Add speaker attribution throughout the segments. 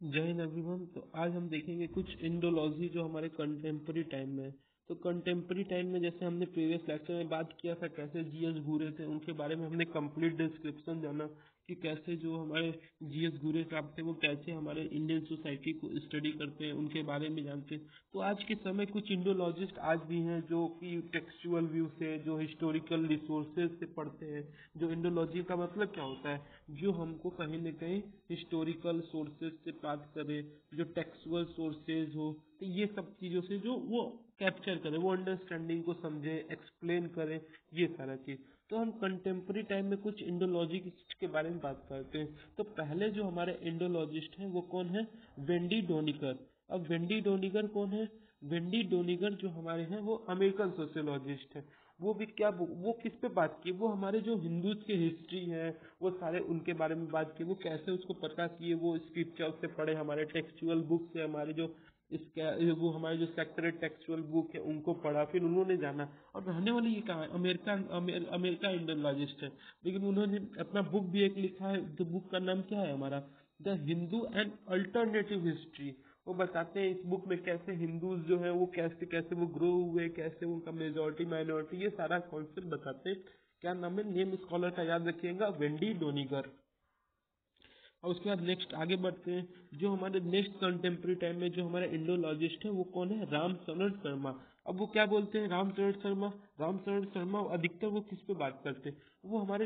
Speaker 1: जय हिंद एवरीवन। तो आज हम देखेंगे कुछ इंडोलॉजी जो हमारे कंटेम्प्रेरी टाइम में है। तो कंटेम्प्रेरी टाइम में जैसे हमने प्रीवियस लेक्चर में बात किया था कैसे जीएस घुरे थे, उनके बारे में हमने कंप्लीट डिस्क्रिप्शन जाना कि कैसे जो हमारे जीएस घुरे साहब थे वो कैसे हमारे इंडियन सोसाइटी को स्टडी करते हैं, उनके बारे में जानते हैं। तो आज के समय कुछ इंडोलॉजिस्ट आज भी हैं जो कि टेक्सचुअल व्यू से, जो हिस्टोरिकल रिसोर्सेज से पढ़ते हैं। जो इंडोलॉजी का मतलब क्या होता है, जो हमको कहीं न कहीं हिस्टोरिकल सोर्सेज से बात करें, जो टेक्सुअल सोर्सेज हो, तो ये सब चीज़ों से जो वो कैप्चर करें, वो अंडरस्टैंडिंग को समझे, एक्सप्लेन करें, ये सारा चीज़। तो हम कंटेम्प्रेरी टाइम में कुछ इंडोलॉजिस्ट के बारे में बात करते हैं। तो पहले जो हमारे इंडोलॉजिस्ट हैं वो कौन है? वेंडी डोनिगर। अब वेंडी डोनिगर कौन है? वेंडी डोनिगर जो हमारे हैं वो अमेरिकन सोशियोलॉजिस्ट है। वो भी क्या, वो किस पे बात की? वो हमारे जो हिंदूज के हिस्ट्री है वो सारे उनके बारे में बात की। वो कैसे उसको पता किए, वो स्क्रिप्चर से पढ़े, हमारे टेक्सचुअल बुक से, हमारे जो इसका वो हमारे जो सेक्रेड टेक्सचुअल बुक है उनको पढ़ा, फिर उन्होंने जाना। और रहने वाली ये कहाँ है? अमेरिका इंडोलॉजिस्ट है। लेकिन उन्होंने अपना बुक भी एक लिखा है। तो बुक का नाम क्या है हमारा? The Hindu and alternative history. वो बताते हैं इस बुक में कैसे हिंदूज जो है वो कैसे कैसे वो ग्रो हुए, कैसे उनका मेजोरिटी माइनॉरिटी, ये सारा कॉन्सेप्ट बताते हैं। क्या नाम है? नेम स्कॉलर का याद रखिएगा, वेंडी डोनिगर। और उसके बाद नेक्स्ट आगे बढ़ते हैं। जो हमारे नेक्स्ट कंटेम्प्रेरी टाइम में जो हमारे इंडोलॉजिस्ट है वो कौन है? रामचरण शर्मा। अब वो क्या बोलते हैं? रामचरण शर्मा। रामचरण शर्मा अधिकतर वो किस पे बात करते हैं? वो हमारे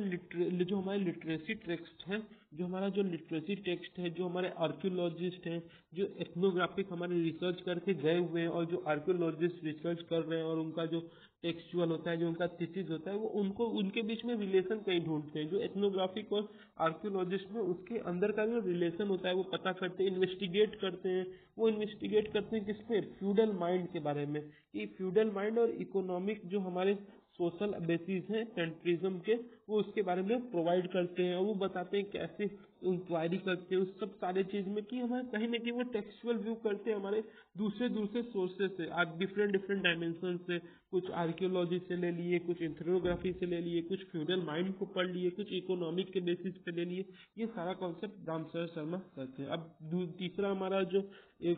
Speaker 1: जो हमारे लिटरेसी टेक्स्ट है, जो हमारा जो लिटरेसी टेक्स्ट है, जो हमारे आर्कियोलॉजिस्ट हैं, जो एथनोग्राफिक हमारे रिसर्च करके गए हुए हैं, और जो आर्कियोलॉजिस्ट रिसर्च कर रहे हैं और उनका जो टेक्सचुअल होता है, जो उनका थीसिस होता है, वो उनको उनके बीच में रिलेशन कहीं ढूंढते हैं। जो एथनोग्राफिक और आर्कियोलॉजिस्ट में उसके अंदर का जो रिलेशन होता है वो पता करते हैं, इन्वेस्टिगेट करते हैं। वो इन्वेस्टिगेट करते हैं किस पे? फ्यूडल माइंड के बारे में, कि फ्यूडल माइंड और इकोनॉमिक जो हमारे सोशल बेसिस हैं सेंट्रिज्म के, वो उसके बारे में प्रोवाइड करते हैं। और वो बताते हैं कैसे इंक्वायरी करते हैं उस सब सारे चीज में, कि हमारे कहीं ना कहीं वो टेक्सचुअल व्यू करते हैं हमारे दूसरे दूसरे सोर्सेज से, आज डिफरेंट डिफरेंट डायमेंशन से। कुछ आर्कियोलॉजी से ले लिए, कुछ एंथ्रोग्राफी से ले लिए, कुछ फ्यूडल माइंड को पढ़ लिए, कुछ इकोनॉमिक के बेसिस पे ले लिए। ये सारा कॉन्सेप्ट रामचरण शर्मा करते हैं। अब तीसरा हमारा जो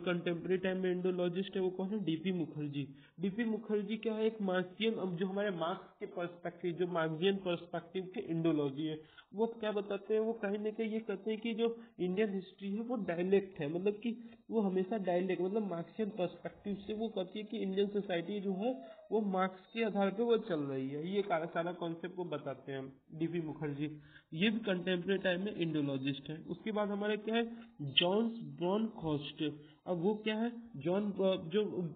Speaker 1: कंटेम्प्रेरी टाइम में इंडोलॉजिस्ट है वो कौन है? डीपी मुखर्जी। डीपी मुखर्जी क्या है? एक मार्क्सियन, अब जो हमारे मार्क्स के पर्सपेक्टिव, जो मार्क्सियन पर्सपेक्टिव के इंडोलॉजी है, वो क्या बताते हैं? वो कहीं ना कहीं ये कहते हैं कि जो इंडियन हिस्ट्री है वो डायलेक्ट है, मतलब कि वो हमेशा डायलेक्ट, मतलब मार्क्सियन पर्सपेक्टिव से वो कहती है कि इंडियन सोसाइटी जो है वो मार्क्स के आधार पे वो चल रही है। ये सारा कॉन्सेप्ट को बताते हैं हम, डीपी मुखर्जी। ये भी कंटेम्प्रेरी टाइम में इंडोलॉजिस्ट है। उसके बाद हमारे क्या है? जॉन ब्रॉनकॉस्ट। अब वो क्या है? जो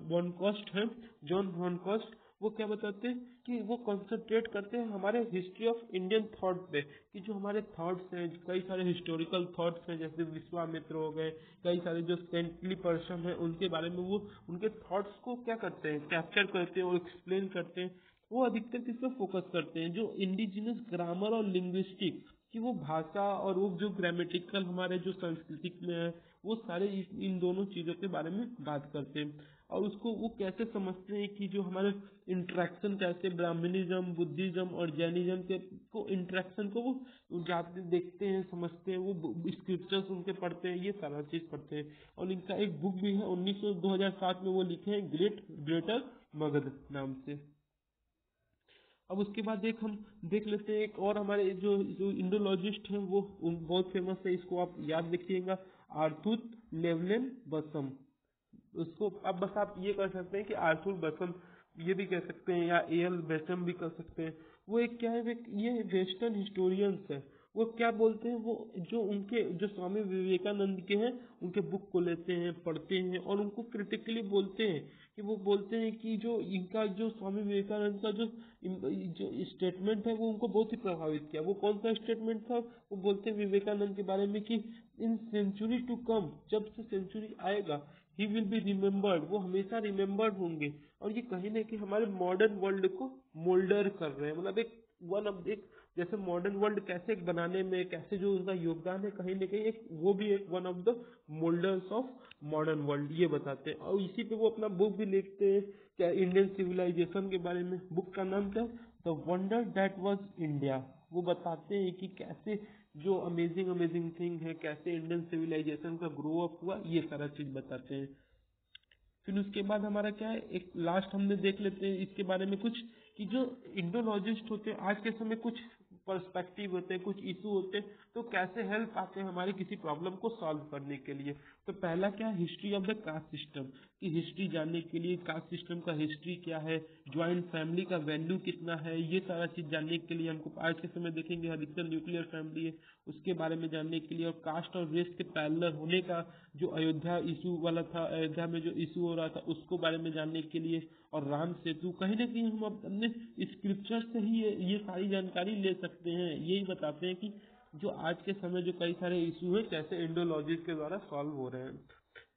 Speaker 1: ब्रॉनकॉस्ट है, जॉन ब्रॉनकॉस्ट, वो क्या बताते हैं कि वो कंसंट्रेट करते हैं हमारे हिस्ट्री ऑफ इंडियन थॉट पे, कि जो हमारे थॉट्स हैं, कई सारे हिस्टोरिकल थॉट्स हैं, जैसे विश्वामित्र हो गए, कई सारे जो सेंटली पर्सन हैं उनके बारे में वो उनके थॉट्स को क्या करते हैं? कैप्चर करते हैं और एक्सप्लेन करते हैं। वो अधिकतर किस पे फोकस करते हैं? जो इंडिजिनस ग्रामर और लिंग्विस्टिक, कि वो भाषा और वो जो ग्रामेटिकल हमारे जो सांस्कृतिक में है, वो सारे इन दोनों चीज़ों के बारे में बात करते हैं। और उसको वो कैसे समझते हैं कि जो हमारे इंट्रैक्शन कैसे ब्राह्मणिज्म, बुद्धिज्म और जैनिज्म के को इंट्रैक्शन को वो जाते देखते हैं, समझते हैं, वो स्क्रिप्चर्स उनके पढ़ते हैं, ये सारा चीज़ पढ़ते हैं। और इनका एक बुक भी है 2007 में वो लिखे हैं, ग्रेटर मगध नाम से। अब उसके बाद एक हम देख लेते हैं एक और हमारे जो इंडोलॉजिस्ट हैं वो बहुत फेमस है, इसको आप याद रखिएगा, आर्थुर लेवलेन बसम। उसको अब बस आप ये कर सकते हैं कि आर्थुर बसम ये भी कह सकते हैं, या एल बेसम भी कर सकते हैं। वो एक क्या है, ये वेस्टर्न हिस्टोरियंस है। वो क्या बोलते हैं? वो जो उनके जो स्वामी विवेकानंद के हैं उनके बुक को लेते हैं, पढ़ते हैं और उनको क्रिटिकली बोलते हैं, कि वो बोलते हैं कि जो इनका जो स्वामी विवेकानंद का जो स्टेटमेंट है वो उनको बहुत ही प्रभावित किया। वो कौन सा स्टेटमेंट था? वो बोलते हैं विवेकानंद के बारे में कि इन सेंचुरी टू कम, जब से सेंचुरी आएगा, ही विल बी रिमेम्बर्ड, वो हमेशा रिमेम्बर्ड होंगे। और ये कहीं ना कहीं हमारे मॉडर्न वर्ल्ड को मोल्डर कर रहे हैं, मतलब एक जैसे मॉडर्न वर्ल्ड कैसे एक बनाने में कैसे जो उनका योगदान है, कहीं ना कहीं एक वो भी एक one of the moulders of modern world, ये बताते हैं। और इसी पे वो अपना बुक भी लिखते हैं, क्या इंडियन सिविलाइजेशन के बारे में। बुक का नाम क्या है? The wonder that was India. वो बताते हैं कि कैसे जो अमेजिंग अमेजिंग थिंग है, कैसे इंडियन सिविलाइजेशन का ग्रो अप हुआ, ये सारा चीज बताते हैं। फिर उसके बाद हमारा क्या है, एक लास्ट हमने देख लेते हैं इसके बारे में कुछ, कि जो इंडोलॉजिस्ट होते हैं आज के समय कुछ पर्सपेक्टिव होते हैं, कुछ इशू होते हैं, तो कैसे हेल्प आते हैं हमारी किसी प्रॉब्लम को सॉल्व करने के लिए। तो पहला क्या है, history of the caste system, की हिस्ट्री जानने के लिए कास्ट सिस्टम का हिस्ट्री क्या है, ज्वाइंट फैमिली का वैल्यू कितना है, ये सारा चीज जानने के लिए हमको आज के समय देखेंगे अधिकतर न्यूक्लियर फैमिली है उसके बारे में जानने के लिए, और कास्ट और रेस के पैरेलल होने का जो अयोध्या इशू वाला था, अयोध्या में जो इशू हो रहा था उसको बारे में जानने के लिए, और राम सेतु, कहीं ना कहीं हम अपने स्क्रिप्चर से ही ये सारी जानकारी ले सकते हैं। यही बताते हैं कि जो आज के समय जो कई सारे इशू है कैसे इंडोलॉजी के द्वारा सॉल्व हो रहे हैं।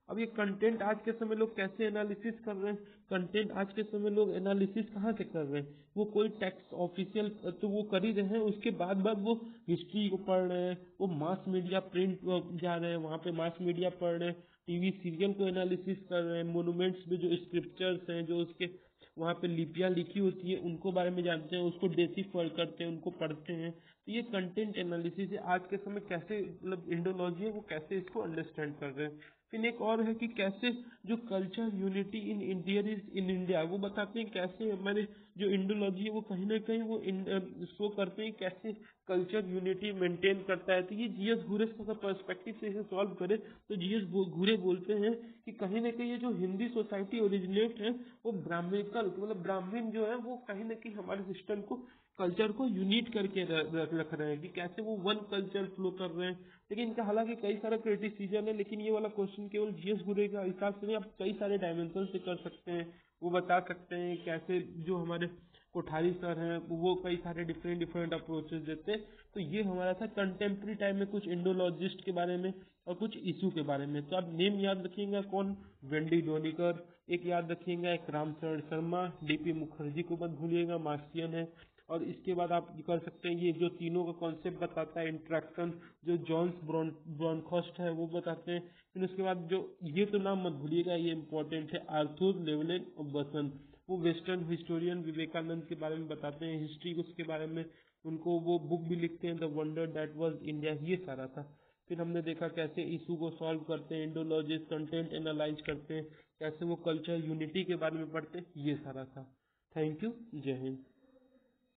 Speaker 1: अब ये कंटेंट आज के समय लोग कैसे एनालिसिस कर रहे हैं, कंटेंट आज के समय लोग एनालिसिस कहाँ से कर रहे हैं, वो कोई टेक्स्ट ऑफिशियल तो वो कर ही रहे हैं, उसके बाद वो हिस्ट्री को पढ़ रहे हैं, वो मास मीडिया प्रिंट जा रहे हैं, वहाँ पे मास मीडिया पढ़ रहे हैं, टीवी सीरियल को एनालिसिस कर रहे हैं, मोनूमेंट्स में जो स्क्रिप्चर्स हैं, जो उसके वहाँ पे लिपियाँ लिखी होती है उनको बारे में जानते हैं, उसको डेसिफर करते हैं, उनको पढ़ते हैं। तो ये कंटेंट एनालिसिस है आज के समय, कैसे मतलब इंडोलॉजी है वो कैसे इसको अंडरस्टैंड कर रहे हैं। फिर एक और है कि कैसे जो culture unity in India is in India, वो बताते हैं कैसे हमारे जो इंडोलॉजी है वो कहीं ना कहीं वो शो करते हैं कैसे कल्चर यूनिटी मेंटेन करता है। तो ये जीएस घुरे का पर्सपेक्टिव से इसे सॉल्व करे तो जीएस घुरे बोलते हैं कि कहीं ना कहीं ये जो हिंदी सोसाइटी ओरिजिनेट है वो ब्राह्मणिकल, मतलब ब्राह्मण जो है वो कहीं ना कहीं हमारे सिस्टम को कल्चर को यूनिट करके रख रहे हैं, कि कैसे वो वन कल्चर फ्लो कर रहे हैं। लेकिन इनका हालांकि कई सारा क्रिटिसिजम है, लेकिन ये वाला क्वेश्चन केवल जीएस गुरे का हिसाब से नहीं, आप कई सारे डायमेंशन से कर सकते हैं। वो बता सकते हैं कैसे जो हमारे कोठारी सर हैं वो कई सारे डिफरेंट डिफरेंट अप्रोचेस देते हैं। तो ये हमारा था कंटेम्प्रेरी टाइम में कुछ इंडोलॉजिस्ट के बारे में और कुछ इशू के बारे में। तो आप नेम याद रखिएगा, कौन, वेंडी डोनिकर एक याद रखिएगा, एक रामचरण शर्मा, डीपी मुखर्जी को मत भूलिएगा, मार्क्सियन है। और इसके बाद आप कर सकते हैं, ये जो तीनों का कॉन्सेप्ट बताता है इंट्रैक्शन, जो जॉन्स ब्रॉनखॉस्ट है वो बताते हैं। फिर उसके बाद जो, ये तो नाम मत भूलिएगा, ये इंपॉर्टेंट है, आर्थर लेवलेन और बसंत, वो वेस्टर्न हिस्टोरियन विवेकानंद के बारे में बताते हैं, हिस्ट्री उसके बारे में, उनको वो बुक भी लिखते हैं, the wonder that was India, ये सारा था। फिर हमने देखा कैसे इशू को सॉल्व करते हैं इंडोलॉजिस्ट, कंटेंट एनालाइज करते हैं, कैसे वो कल्चर यूनिटी के बारे में पढ़ते हैं, ये सारा था। थैंक यू, जय हिंद।